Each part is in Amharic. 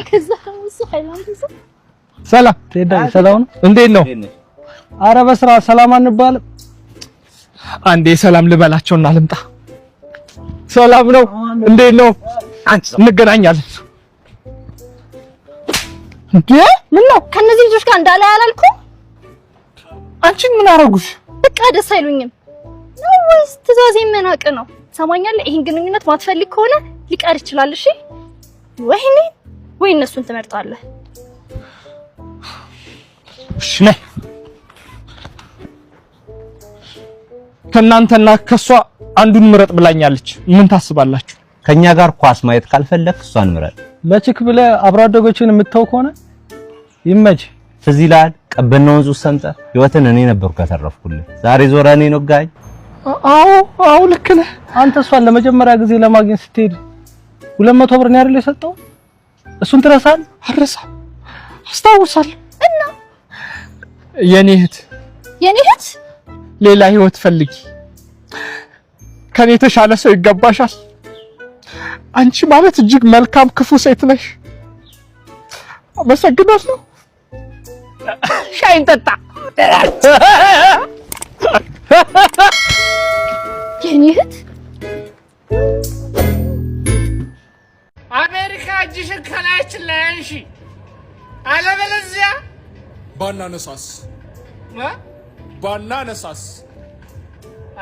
ከዛ እሱ ሃይላንድ ሰላም ሰላም እንዴት ነው? አረ በስራ ሰላም አንባልም። አንዴ ሰላም ልበላቸውና ልምጣ። ሰላም ነው እንዴት ነው? እንገናኛለን። እንዴ ምን ነው ከነዚህ ልጆች ጋር እንዳለ ያላልኩም? አንቺን ምን አረጉሽ? በቃ ደስ አይሉኝም ነው ወይስ ትዕዛዜን መናቅ ነው? ሰማኛለህ? ይሄን ግንኙነት ማትፈልግ ከሆነ ሊቀር ይችላል። እሺ ወይኔ ወይ እነሱን ትመርጣለህ? እሺ ነይ ከናንተና ከሷ አንዱን ምረጥ ብላኛለች። ምን ታስባላችሁ? ከኛ ጋር ኳስ ማየት ካልፈለክ እሷን ምረጥ። ለችክ ብለህ አብሮ አደጎችን የምትተው ከሆነ ይመች። ትዝ ይልሃል ቀበና ወንዙ ሰምጠ ህይወትን እኔ ነበርኩ ያተረፍኩልህ። ዛሬ ዞራ እኔ ነው ጋይ። አዎ ልክ ነህ። አንተ እሷን ለመጀመሪያ ጊዜ ለማግኘት ስትሄድ 200 ብር ነው አይደል የሰጠው? እሱን ትረሳለህ? አልረሳም፣ አስታውሳለሁ። እና የኔ እህት ሌላ ህይወት ፈልጊ። ከኔ የተሻለ ሰው ይገባሻል። አንቺ ማለት እጅግ መልካም ክፉ ሴት ነሽ። አመሰግናለሁ። ሻይ እንጠጣ። የኔ እህት አሜሪካ እጅሽን ከላያችን ላይ አንሺ፣ አለበለዚያ ባናነሳስ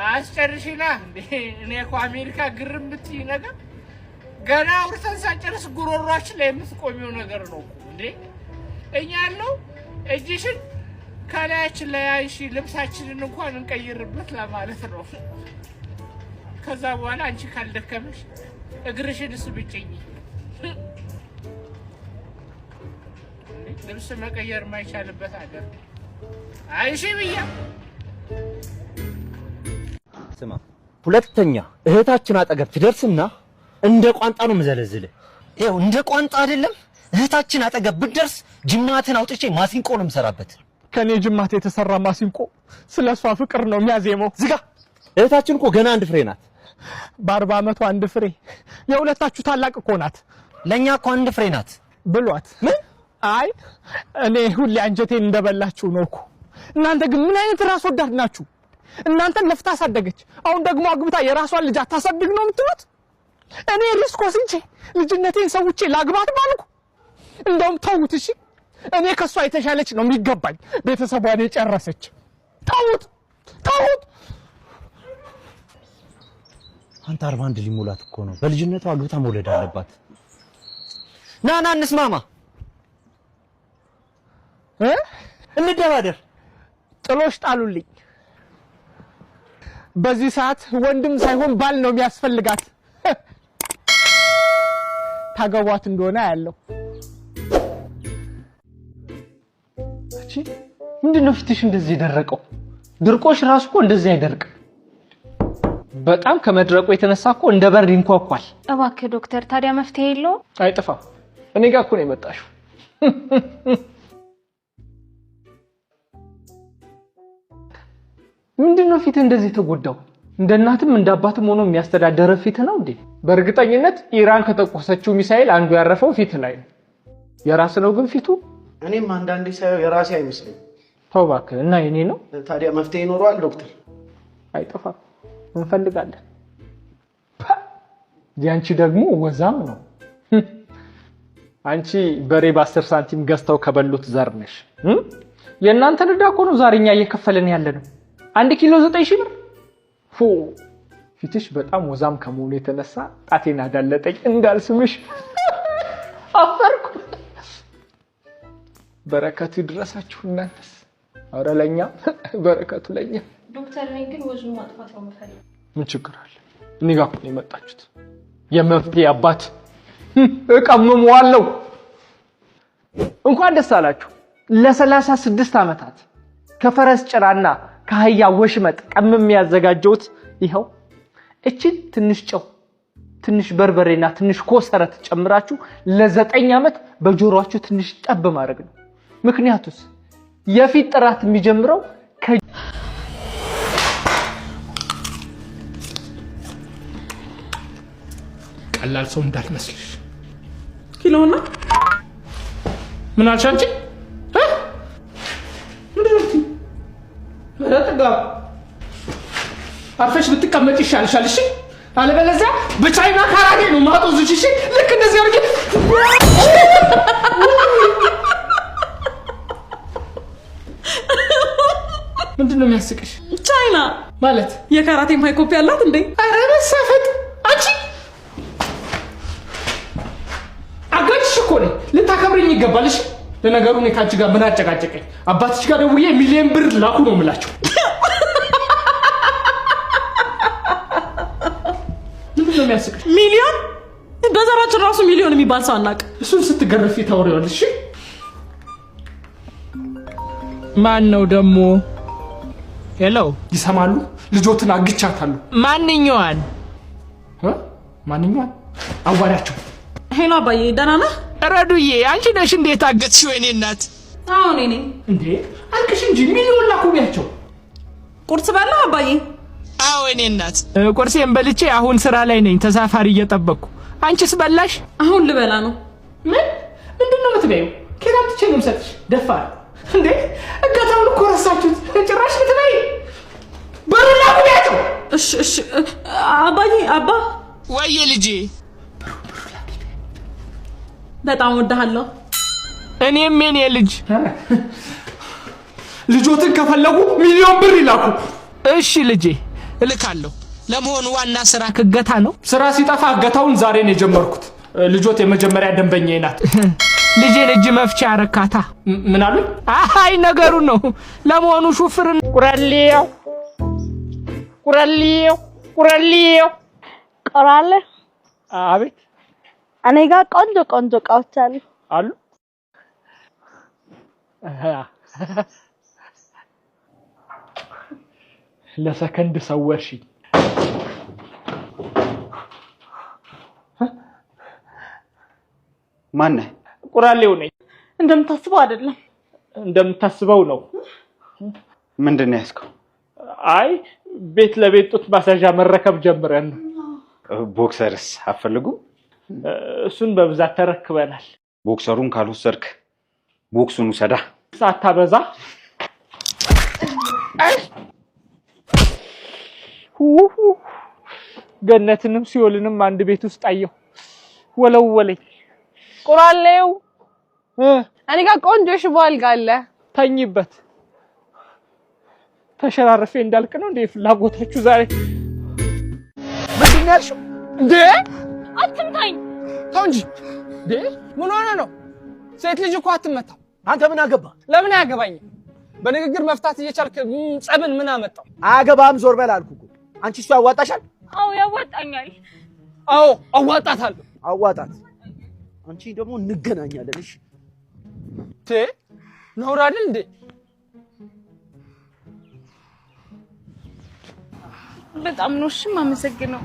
አስጨርሽና እንዴ! እኔ እኮ አሜሪካ ግርም ብትይ ነገር ገና አውርተን ሳጨርስ ጉሮሯችን ላይ የምትቆሚው ነገር ነው እንዴ! እኛ ያለው እጅሽን ከላያችን ላይ አንሺ፣ ልብሳችንን እንኳን እንቀይርበት ለማለት ነው። ከዛ በኋላ አንቺ ካልደከመሽ እግርሽን ስብጭኝ። ልብስ መቀየር ማይቻልበት አገር አይሺ ብያ። ስማ ሁለተኛ እህታችን አጠገብ ትደርስና እንደ ቋንጣ ነው መዘለዝልህ። ይኸው እንደ ቋንጣ አይደለም እህታችን አጠገብ ብትደርስ ጅማትን አውጥቼ ማሲንቆ ነው የምሰራበት። ከኔ ጅማት የተሰራ ማሲንቆ ስለሷ ፍቅር ነው የሚያዜመው። ዝጋ። እህታችን እኮ ገና አንድ ፍሬ ናት። በ40 ዓመቷ አንድ ፍሬ። የሁለታችሁ ታላቅ እኮ ናት። ለኛ እኮ አንድ ፍሬ ናት ብሏት። ምን? አይ እኔ ሁሌ አንጀቴን እንደበላችሁ ነው እኮ። እናንተ ግን ምን አይነት ራስ ወዳድ ናችሁ? እናንተን ለፍታ አሳደገች፣ አሁን ደግሞ አግብታ የራሷን ልጅ አታሳድግ ነው የምትሉት? እኔ ሪስክ ወስጄ ልጅነቴን ሰውቼ ላግባት ባልኩ። እንደውም ተውት እሺ። እኔ ከሷ የተሻለች ነው የሚገባኝ፣ ቤተሰቧን የጨረሰች። ተውት። አንተ 41 ሊሞላት እኮ ነው። በልጅነቷ አግብታ መውለድ አለባት። ና እንስማማ፣ እንደባደር። ጥሎሽ ጣሉልኝ። በዚህ ሰዓት ወንድም ሳይሆን ባል ነው የሚያስፈልጋት። ታገቧት እንደሆነ ያለው እቺ ምንድነው ፊትሽ እንደዚህ የደረቀው? ድርቆሽ ራሱ እኮ እንደዚህ አይደርቅም። በጣም ከመድረቁ የተነሳ እኮ እንደ በር ይንኳኳል። እባክህ ዶክተር ታዲያ መፍትሄ የለው? አይጥፋም። እኔ ጋር እኮ ነው የመጣሽው። ምንድነው ፊት እንደዚህ ተጎዳው? እንደ እናትም እንደ አባትም ሆኖ የሚያስተዳደረ ፊት ነው እንዴ? በእርግጠኝነት ኢራን ከተቆሰችው ሚሳኤል አንዱ ያረፈው ፊት ላይ ነው። የራስ ነው ግን ፊቱ? እኔም አንዳንዴ ሳይው የራሴ አይመስልም። ተው እባክህ። እና የኔ ነው ታዲያ መፍትሄ ይኖረዋል ዶክተር? አይጠፋም፣ እንፈልጋለን። ያንቺ ደግሞ ወዛም ነው። አንቺ በሬ በ10 ሳንቲም ገዝተው ከበሉት ዘር ነሽ። የእናንተ ልዳ እኮ ነው ዛሬኛ እየከፈለን ያለነው 1 ኪሎ 9000 ብር። ፊትሽ በጣም ወዛም ከመሆኑ የተነሳ ጣቴን አዳለጠኝ እንዳልስምሽ አፈርኩ። በረከቱ ይድረሳችሁ እናንተስ። አረ ለኛ በረከቱ ለኛ። ዶክተር ነኝ ግን ወዙን ማጥፋት ነው የምፈልገው። ምን ችግር አለ? እኔ ጋር እኮ ነው የመጣችሁት። የመፍትሄ አባት እቀምመዋለሁ። እንኳን ደስ አላችሁ። ለ36 ዓመታት ከፈረስ ጭራና ከአህያ ወሽመጥ ቀምም ያዘጋጀሁት ይኸው እቺን ትንሽ ጨው፣ ትንሽ በርበሬና ትንሽ ኮሰረት ጨምራችሁ ለ9 ዓመት በጆሮአችሁ ትንሽ ጠብ ማድረግ ነው። ምክንያቱስ የፊት ጥራት የሚጀምረው ቀላል ሰው እንዳልመስልሽ ኪሎና ምን አልሽ አንቺ? አርፈሽ ብትቀመጪ ይሻልሻል። እሺ አለበለዚያ በቻይና ካራቴ ነው ማጦዝሽ። እሺ ልክ እንደዚህ አድርጌ ምንድነው የሚያስቅሽ? ቻይና ማለት የካራቴ ማይ ኮፒ አላት እንዴ? ኧረ መሳፈጥ አንቺ አጋጭሽ እኮ ነኝ። ልታከብረኝ ይገባል። እሺ ለነገሩ እኔ ካንቺ ጋር ምን አጨቃጨቀኝ? አባትሽ ጋር ደውዬ ሚሊዮን ብር ላኩ ነው የምላቸው። ምንድነው የሚያስቅሽ? ሚሊዮን በዘራችን ራሱ ሚሊዮን የሚባል ሰው አናውቅ። እሱን ስትገረፊ ታወሪዋለሽ። እሺ ማን ነው ደግሞ? ሄሎ ይሰማሉ? ልጆትን አግቻታለሁ። ማንኛዋን ማንኛዋን አዋሪያቸው። ሄሎ አባዬ ደህና ነህ? ረዱዬ አንቺ ነሽ እንዴት አገትሽ? ወይኔ እናት። አዎ እኔ ነኝ። እንዴ አልቅሽ እንጂ ሚሊዮን ላኩቢያቸው። ቁርስ በላ አባዬ? አዎ እኔ እናት ቁርሴን በልቼ አሁን ስራ ላይ ነኝ፣ ተሳፋሪ እየጠበቅኩ። አንቺስ በላሽ? አሁን ልበላ ነው። ምንድነው የምትበይው? ኬት አምጥቼ ነው የምሰጥሽ? ደፋር እንዴ እጋታውን እኮ ረሳችሁት። ጭራሽ ልትበይ በሩን ላኩቢያቸው። እሺ አባዬ። አባ ወይዬ ልጄ በጣም ወድሃለሁ። እኔም የኔ ልጅ። ልጆትን ከፈለጉ ሚሊዮን ብር ይላኩ። እሺ ልጄ እልካለሁ። ለመሆኑ ዋና ስራ ከገታ ነው? ስራ ሲጠፋ እገታውን ዛሬ ነው የጀመርኩት። ልጆት የመጀመሪያ ደንበኛዬ ናት። ልጄ ልጅ መፍቻ አረካታ። ምን አሉ? አይ ነገሩ ነው። ለመሆኑ ሹፍርን ቁራሌው ቆራለ አቤት። እኔ ጋር ቆንጆ እቃዎች አሉ። ለሰከንድ ሰወርሽኝ። ማን ነህ? ቁራሌው ነኝ። እንደምታስበው አይደለም። እንደምታስበው ነው። ምንድን ነው ያዝከው? አይ ቤት ለቤት ጡት ማሳዣ መረከብ ጀምረን ነው። ቦክሰርስ አትፈልጉም? እሱን በብዛት ተረክበናል። ቦክሰሩን ካልወሰድክ ቦክሱን ውሰዳ። ሳታበዛ ገነትንም ሲኦልንም አንድ ቤት ውስጥ አየሁ። ወለወለኝ። ቁራሌው እኔ ጋር ቆንጆ ሽቦ አልጋ አለ። ተኝበት። ተሸራርፌ እንዳልክ ነው እንዴ ፍላጎታችሁ ዛሬ? ምንድን ነው ያልሽው? እንዴ አትምታኝ። ተው እንጂ እንዴ! ምን ሆነ ነው? ሴት ልጅ እኮ አትመታም። አንተ ምን አገባ? ለምን አያገባኝም? በንግግር መፍታት እየቻልክ ጸብን ምን አመጣው? አያገባም። ዞር በል አልኩህ እኮ። አንቺ እሱ ያዋጣሻል? አዎ ያዋጣኛል። አዎ አዋጣታለሁ። አዋጣት። አንቺ ደግሞ እንገናኛለን። እሺ ነውር አይደል እንዴ? በጣም ነው እሺ የማመሰግነው።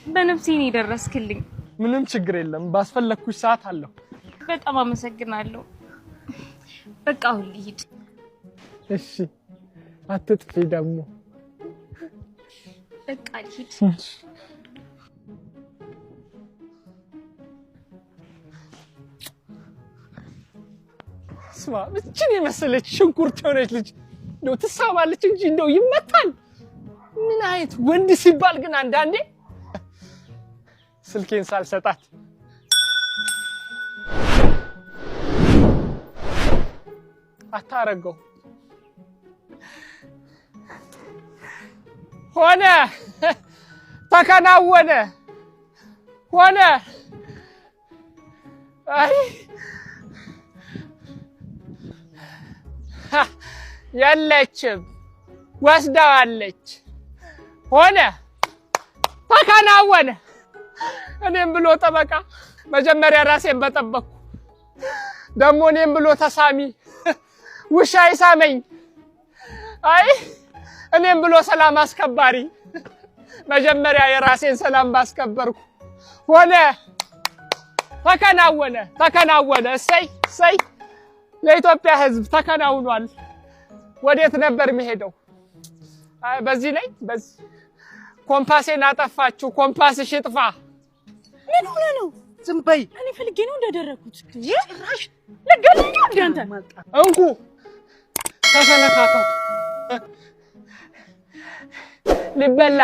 በነፍሴ ነው የደረስክልኝ። ምንም ችግር የለም። ባስፈለኩሽ ሰዓት አለሁ። በጣም አመሰግናለሁ። በቃ አሁን ልሂድ። እሺ አትጥፊ ደግሞ። በቃ ልሂድ። ስማ እቺን የመሰለች ሽንኩርት የሆነች ልጅ እንደው ትሳባለች እንጂ እንደው ይመታል። ምን አይነት ወንድ ሲባል ግን አንዳንዴ ስልኬን ሳልሰጣት አታረገው ሆነ ተከናወነ ሆነ። አይ የለችም ወስዳዋለች። ሆነ ተከናወነ። እኔም ብሎ ጠበቃ መጀመሪያ ራሴን በጠበቅኩ፣ ደግሞ እኔም ብሎ ተሳሚ ውሻ ይሳመኝ። አይ እኔም ብሎ ሰላም አስከባሪ መጀመሪያ የራሴን ሰላም ባስከበርኩ። ሆነ ተከናወነ ተከናወነ። እሰይ እሰይ ለኢትዮጵያ ሕዝብ ተከናውኗል። ወዴት ነበር የሚሄደው? አይ በዚህ ላይ በዚህ ኮምፓሴን አጠፋችሁ። ኮምፓስሽ ይጥፋ። ምን ሆነ ነው? ዝም በይ። እኔ ፈልጌ ነው እንዳደረኩት። ጭራሽ ለገለኛ አንተ እንኩ ተፈነካከቱ ልበላ